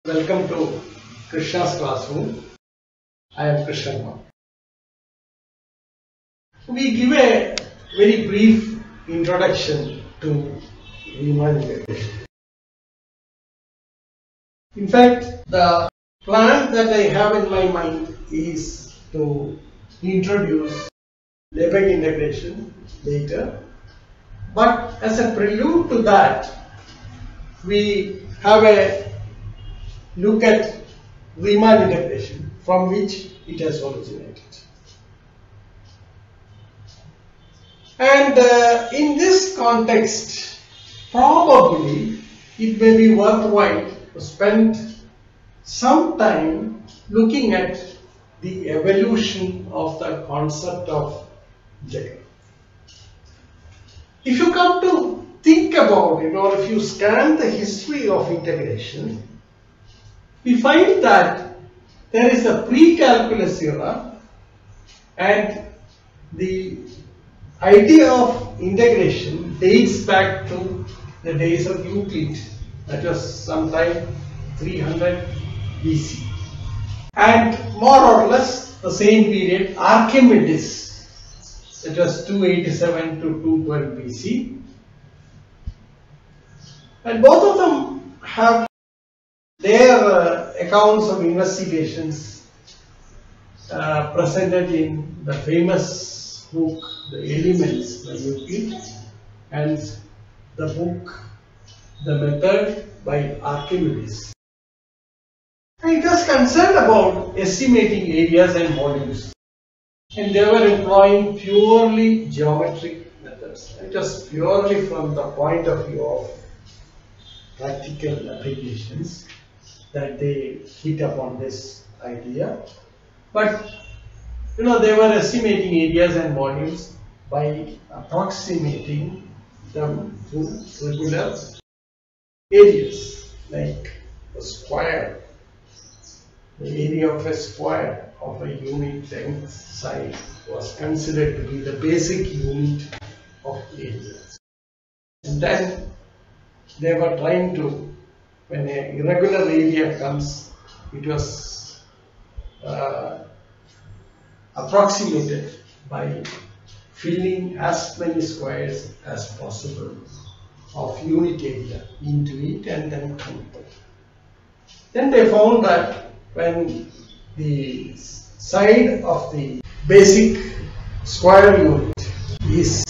Welcome to Krishna's classroom. I am Krishna. We give a very brief introduction to Riemann integration. In fact, the plan that I have in my mind is to introduce Lebesgue integration later. But as a prelude to that, we have a look at Riemann integration, from which it has originated. And in this context, probably it may be worthwhile to spend some time looking at the evolution of the concept of integral. If you come to think about it, or if you scan the history of integration, we find that there is a PreCalculus era, and the idea of integration dates back to the days of Euclid, that was sometime 300 BC. And more or less the same period, Archimedes, it was 287 to 212 BC. And both of them have their accounts of investigations presented in the famous book, The Elements by Euclid, and the book, The Method by Archimedes. And it was concerned about estimating areas and volumes. And they were employing purely geometric methods. It was purely from the point of view of practical applications that they hit upon this idea. But they were estimating areas and volumes by approximating them to regular areas, like a square. The area of a square of a unit length side was considered to be the basic unit of area. And then they were trying to, when an irregular area comes, it was approximated by filling as many squares as possible of unit area into it and then counted. Then they found that when the side of the basic square unit is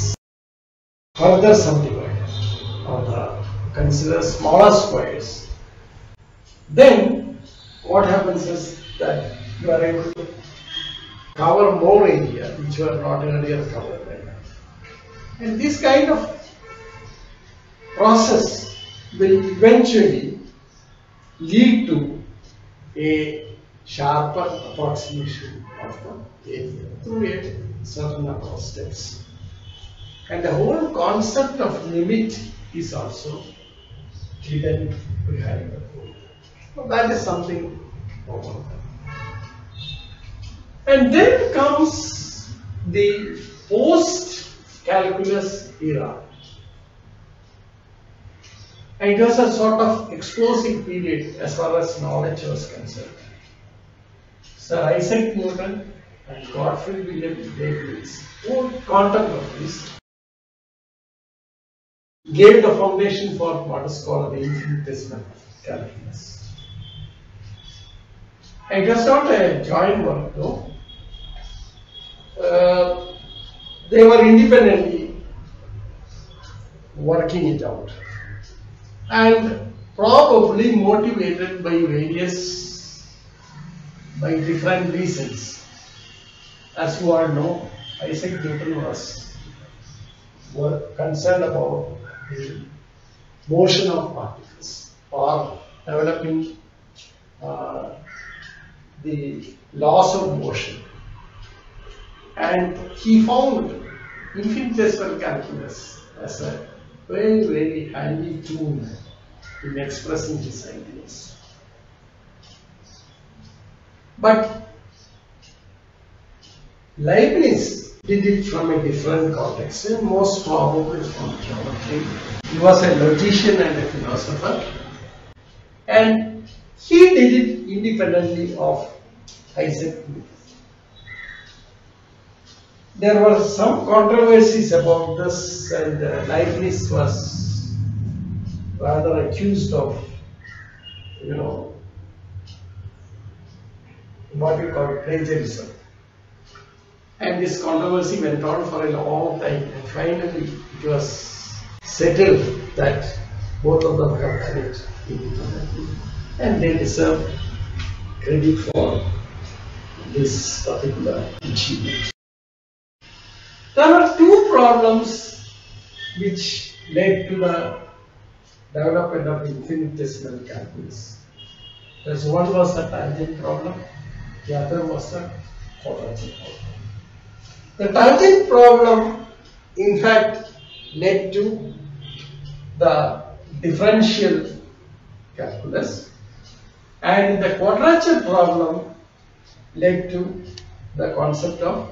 further subdivided, or consider smaller squares, then what happens is that you are able to cover more area which were not earlier covered by that. And this kind of process will eventually lead to a sharper approximation of the area through a certain number of steps. And the whole concept of limit is also hidden behind the code. So that is something over there. And then comes the post-calculus era. And it was a sort of explosive period as far as knowledge was concerned. Sir Isaac Newton and Gottfried Wilhelm Leibniz, both contemporaries, gave the foundation for what is called the infinitesimal calculus. It was not a joint work though. They were independently working it out, and probably motivated by different reasons. As you all know, Isaac Newton was concerned about the motion of particles, or developing the laws of motion, and he found infinitesimal calculus as a very, very handy tool in expressing his ideas. But Leibniz did it from a different context, and most probably from geometry. He was a logician and a philosopher, and He did it independently of Isaac Newton. There were some controversies about this, and Leibniz was rather accused of, what we call plagiarism. And this controversy went on for a long time, and finally it was settled that both of them have done it independently, and they deserve credit for this particular achievement. There were two problems which led to the development of infinitesimal calculus. One was the tangent problem, the other was the quadrature problem. The tangent problem, in fact, led to the differential calculus, and the quadrature problem led to the concept of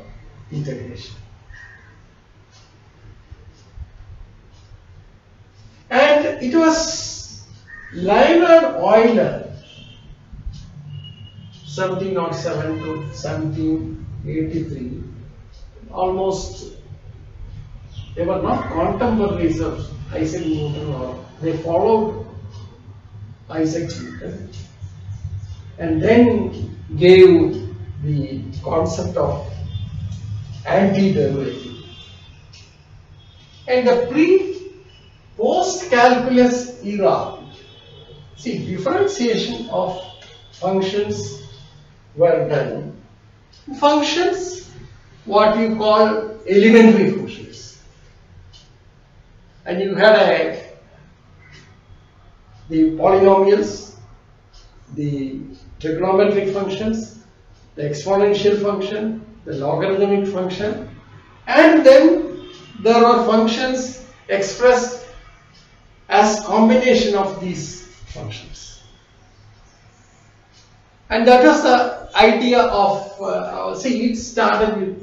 integration. And it was Leonhard Euler, 1707 to 1783, almost, they were not contemporaries of Isaac Newton, or they followed Isaac Newton, and then gave the concept of antiderivative. And the PostCalculus Era, see, differentiation of functions were done. Functions, what you call elementary functions, and you had the polynomials, the trigonometric functions, the exponential function, the logarithmic function, and then there are functions expressed as combination of these functions. And that was the idea of, it started with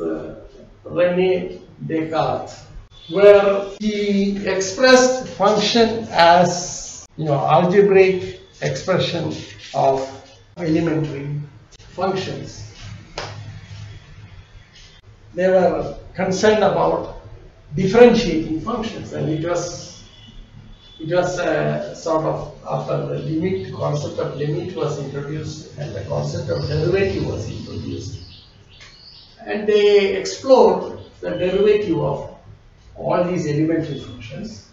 René Descartes, where he expressed function as, algebraic expression of elementary functions. They were concerned about differentiating functions, and it was sort of after the limit, concept of limit was introduced and the concept of derivative was introduced, and they explored the derivative of all these elementary functions,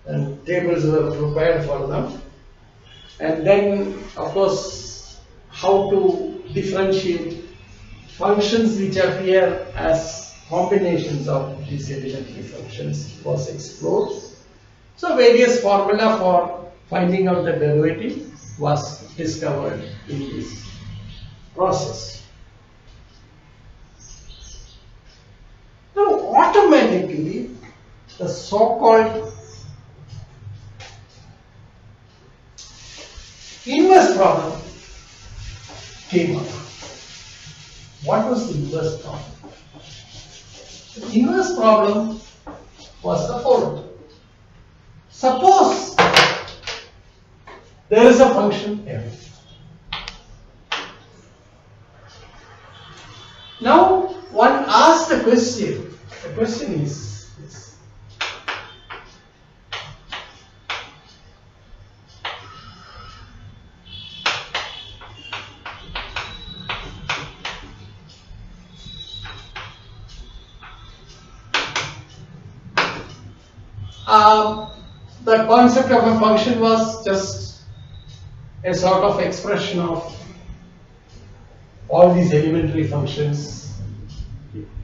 and tables were prepared for them, and then of course how to differentiate functions which appear as combinations of these elementary functions was explored. So various formula for finding out the derivative was discovered in this process. Now automatically the so-called inverse problem came up. What was the inverse problem? The inverse problem was the following. Suppose there is a function f. Now one asks the question is this. The concept of a function was just a sort of expression of all these elementary functions,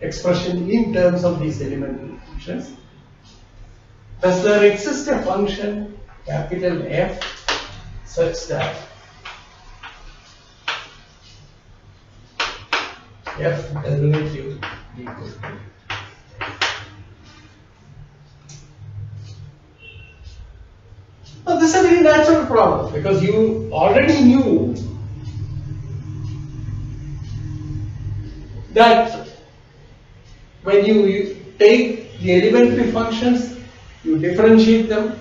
expression in terms of these elementary functions. Does there exist a function capital F such that f derivative equals to? Now this is a very natural problem because you already knew that when you take the elementary functions, you differentiate them,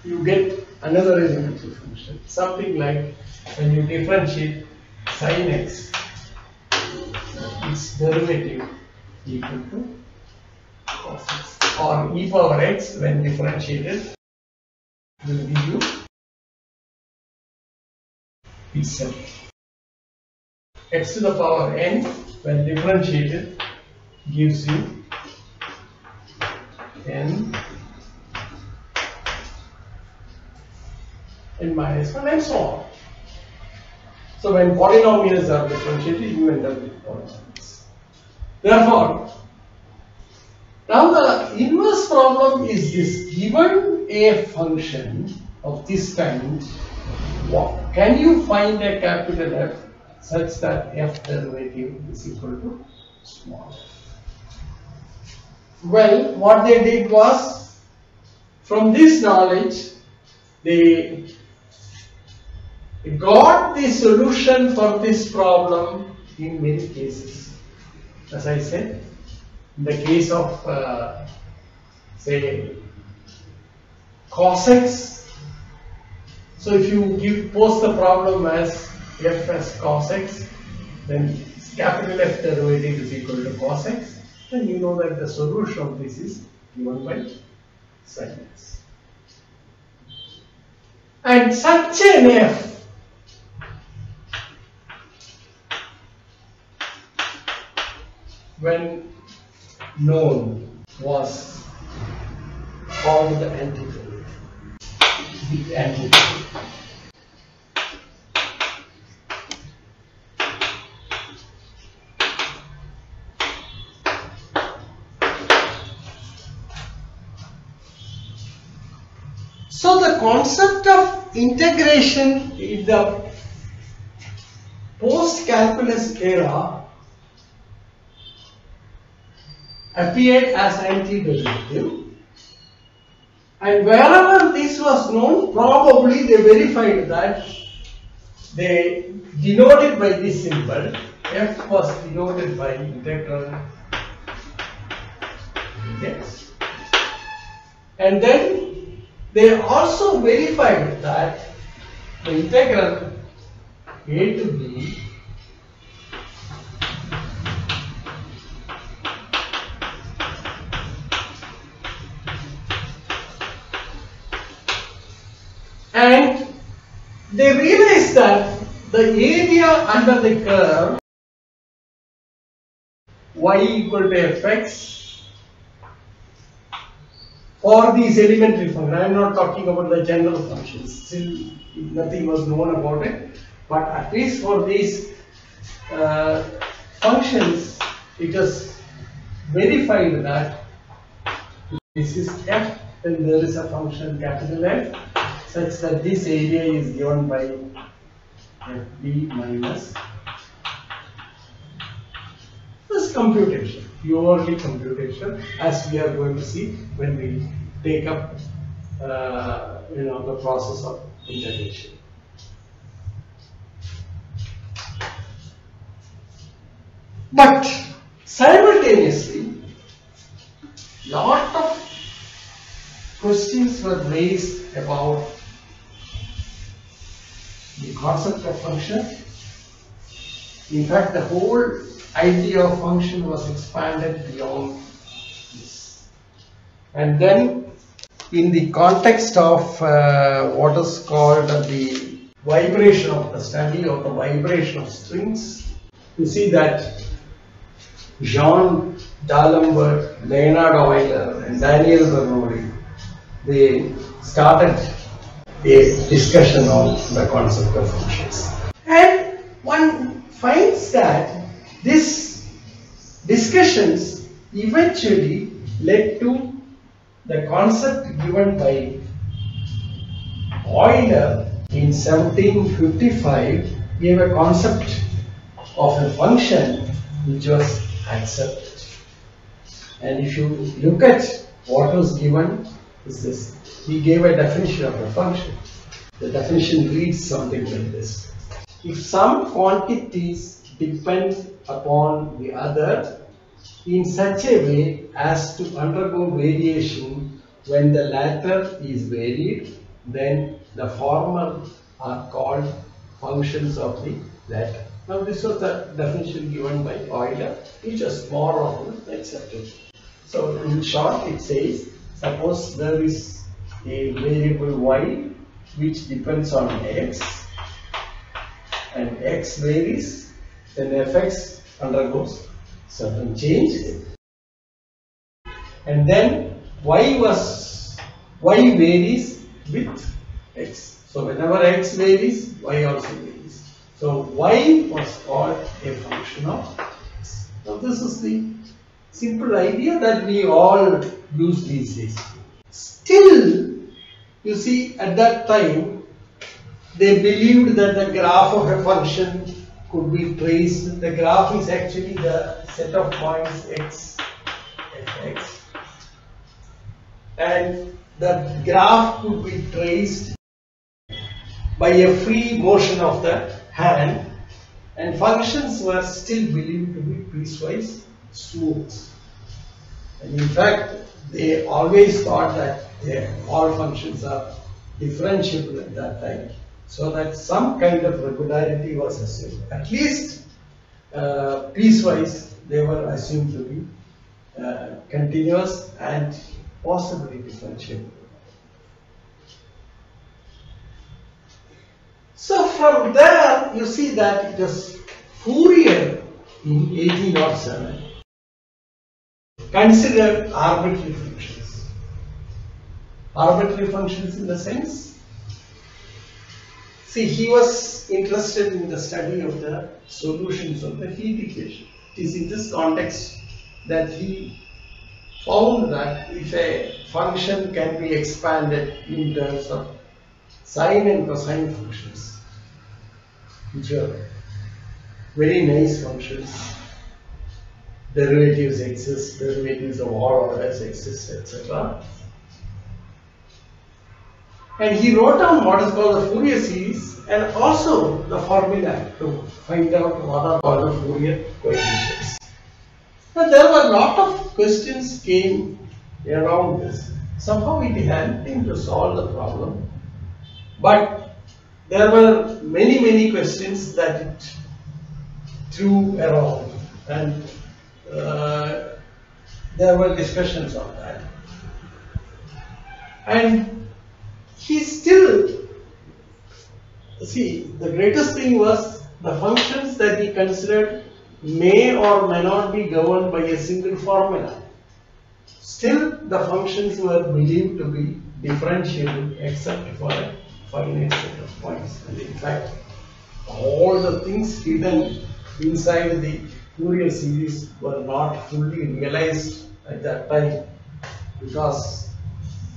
you get another elementary function, something like when you differentiate sin x, its derivative equal to cos x, or e power x when differentiated will give you itself. X to the power n when differentiated gives you n minus 1 and so on. So when polynomials are differentiated, you end up with polynomials. Therefore, now the inverse problem is this: given a function of this kind, can you find a capital F such that f derivative is equal to small f? Well, what they did was, from this knowledge, they got the solution for this problem in many cases. As I said, in the case of say cos x, so if you pose the problem as f as cos x, then capital F derivative is equal to cos x, then you know that the solution of this is given by sin x. And such an f when known was called the antiderivative. The antiderivative. So the concept of integration in the post-calculus era appeared as antiderivative, and wherever this was known, probably they verified that they denoted by this symbol. F was denoted by integral x, and then they also verified that the integral a to b and they realized that the area under the curve y equal to fx for these elementary functions. I am not talking about the general functions, still nothing was known about it, but at least for these functions it was verified that this is f, then there is a function capital F such that this area is given by fb minus this computation, purely computation, as we are going to see when we take up the process of integration. But simultaneously, lot of questions were raised about the concept of function. In fact, the whole idea of function was expanded beyond this. And then, in the context of what is called the vibration of the study of the vibration of strings, you see that Jean D'Alembert, Leonhard Euler, and Daniel Bernoulli, they started a discussion on the concept of functions. And one finds that these discussions eventually led to the concept given by Euler in 1755, gave a concept of a function which was accepted. And if you look at what was given, is this. He gave a definition of a function. The definition reads something like this: if some quantities depend upon the other in such a way as to undergo variation when the latter is varied, then the former are called functions of the latter. Now this was the definition given by Euler, which is more or less accepted. So in short it says, suppose there is a variable y which depends on x and x varies, then fx undergoes certain change, and then y varies with x. So whenever x varies, y also varies. So y was called a function of x. Now this is the simple idea that we all use these days. Still, you see, at that time they believed that the graph of a function could be traced. The graph is actually the set of points x, fx, and the graph could be traced by a free motion of the hand, and functions were still believed to be piecewise smooth. And in fact, they always thought that all functions are differentiable at that time, so that some kind of regularity was assumed. At least piecewise they were assumed to be continuous and possibly differentiable. So from there you see that it was Fourier in 1807 considered arbitrary functions. Arbitrary functions in the sense, see, he was interested in the study of the solutions of the heat equation. It is in this context that he found that if a function can be expanded in terms of sine and cosine functions, which are very nice functions, derivatives exist, derivatives of all orders exist, etc. And he wrote down what is called the Fourier series and also the formula to find out what are called the Fourier coefficients. Now there were a lot of questions came around this. Somehow it helped him to solve the problem, but there were many questions that it threw around, and there were discussions on that. And he still, see, the greatest thing was the functions that he considered may or may not be governed by a single formula. Still, the functions were believed to be differentiable except for a finite set of points. And in fact, all the things hidden inside the Fourier series were not fully realized at that time, because,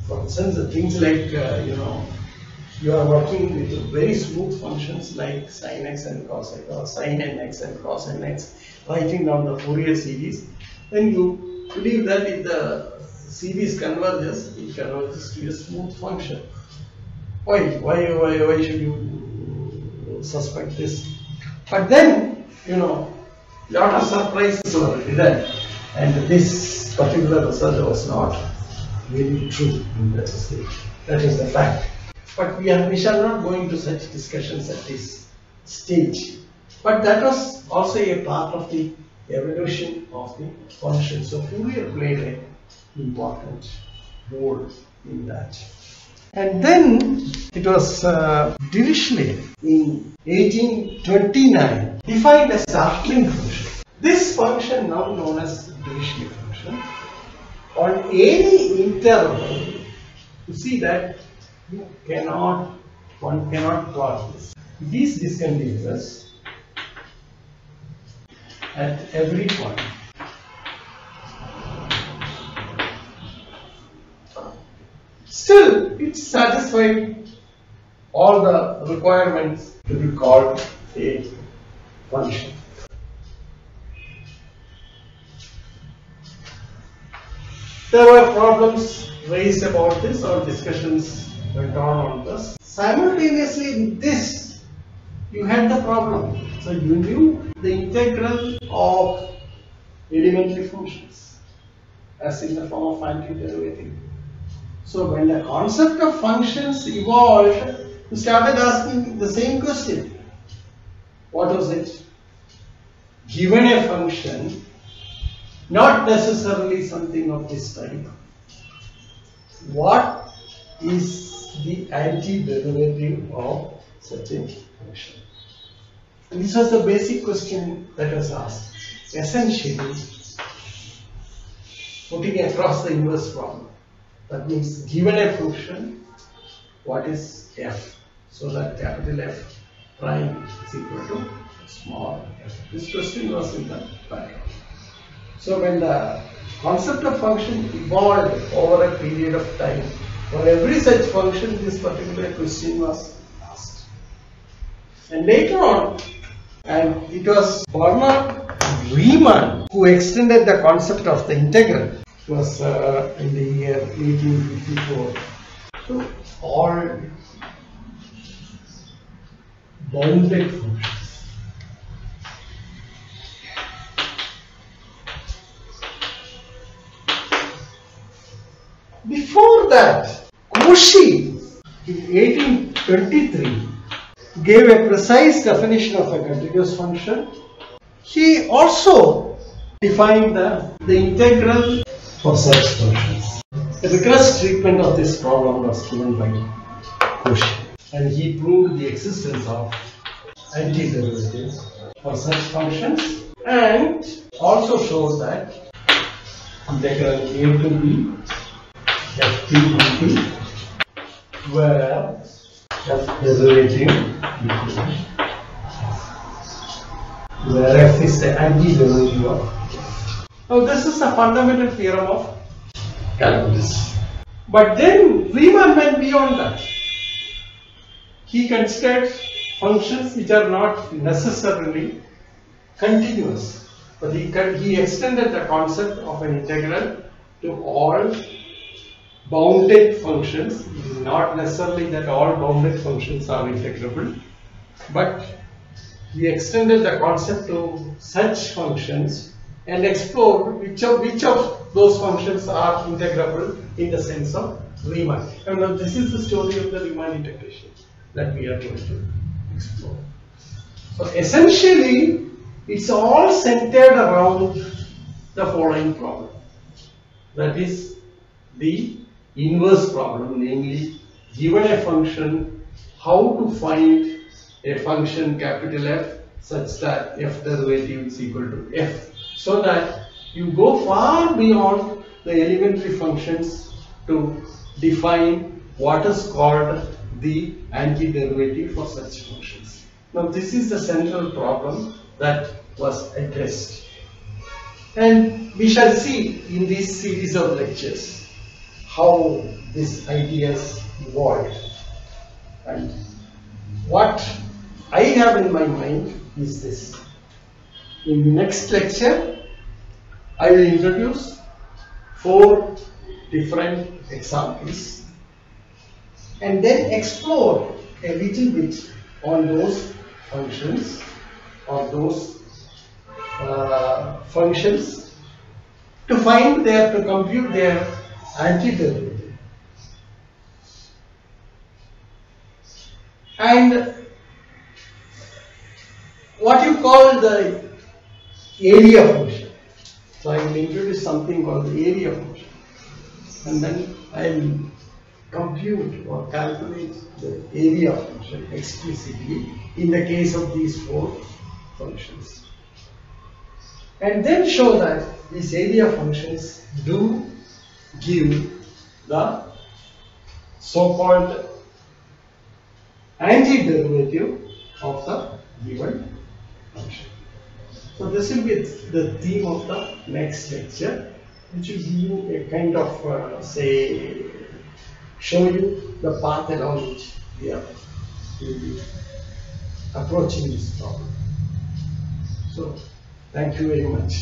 for instance, the things like you are working with very smooth functions like sin x and cos x, or sin nx and cos nx, writing down the Fourier series, then you believe that if the series converges, it converges to a smooth function. Why should you suspect this? But then, lot of surprises were hidden, and this particular result was not really true in that stage. That is the fact. But we shall not go into such discussions at this stage. But that was also a part of the evolution of the function. So Fourier played an important role in that. And then it was Dirichlet in 1829 defined a circling function. This function, now known as Dirichlet function, on any interval, you see that one cannot plot this. It is discontinuous at every point. Still, it satisfied all the requirements to be called a function. There were problems raised about this, or discussions went on this. Simultaneously in this, you had the problem. So you knew the integral of elementary functions as in the form of antiderivative. So when the concept of functions evolved, we started asking the same question. What was it? Given a function, not necessarily something of this type, what is the antiderivative of such a function? And this was the basic question that was asked. Essentially, putting across the inverse problem. That means, given a function, what is f? So that capital F prime is equal to small f. This question was in the background. So when the concept of function evolved over a period of time, for every such function, this particular question was asked. And later on, and it was Bernard Riemann who extended the concept of the integral. It was in the year 1854 to all bounded functions. Before that, Cauchy in 1823 gave a precise definition of a continuous function. He also defined the integral for such functions. A rigorous treatment of this problem was given by Cauchy, and he proved the existence of antiderivative for such functions, and also showed that integral a to b ft dt, where f derivative equals, where f is the antiderivative of f. Now this is a fundamental theorem of calculus. But then Riemann went beyond that. He considered functions which are not necessarily continuous, but he extended the concept of an integral to all bounded functions. It is not necessarily that all bounded functions are integrable, but he extended the concept to such functions and explored which of those functions are integrable in the sense of Riemann. And now this is the story of the Riemann integration that we are going to explore. So essentially, it's all centered around the following problem. That is the inverse problem, namely, given a function, how to find a function capital F such that f derivative is equal to f, so that you go far beyond the elementary functions to define what is called the antiderivative for such functions. Now this is the central problem that was addressed, and we shall see in this series of lectures how these ideas evolved. And what I have in my mind is this. In the next lecture, I will introduce 4 different examples and then explore a little bit on those functions or those functions to compute their antiderivative. And what you call the area function. So I will introduce something called the area function, and then I will compute or calculate the area function explicitly in the case of these 4 functions, and then show that these area functions do give the so-called antiderivative of the given function. So this will be the theme of the next lecture, which will give you a kind of show you the path along which we will be approaching this problem. So thank you very much.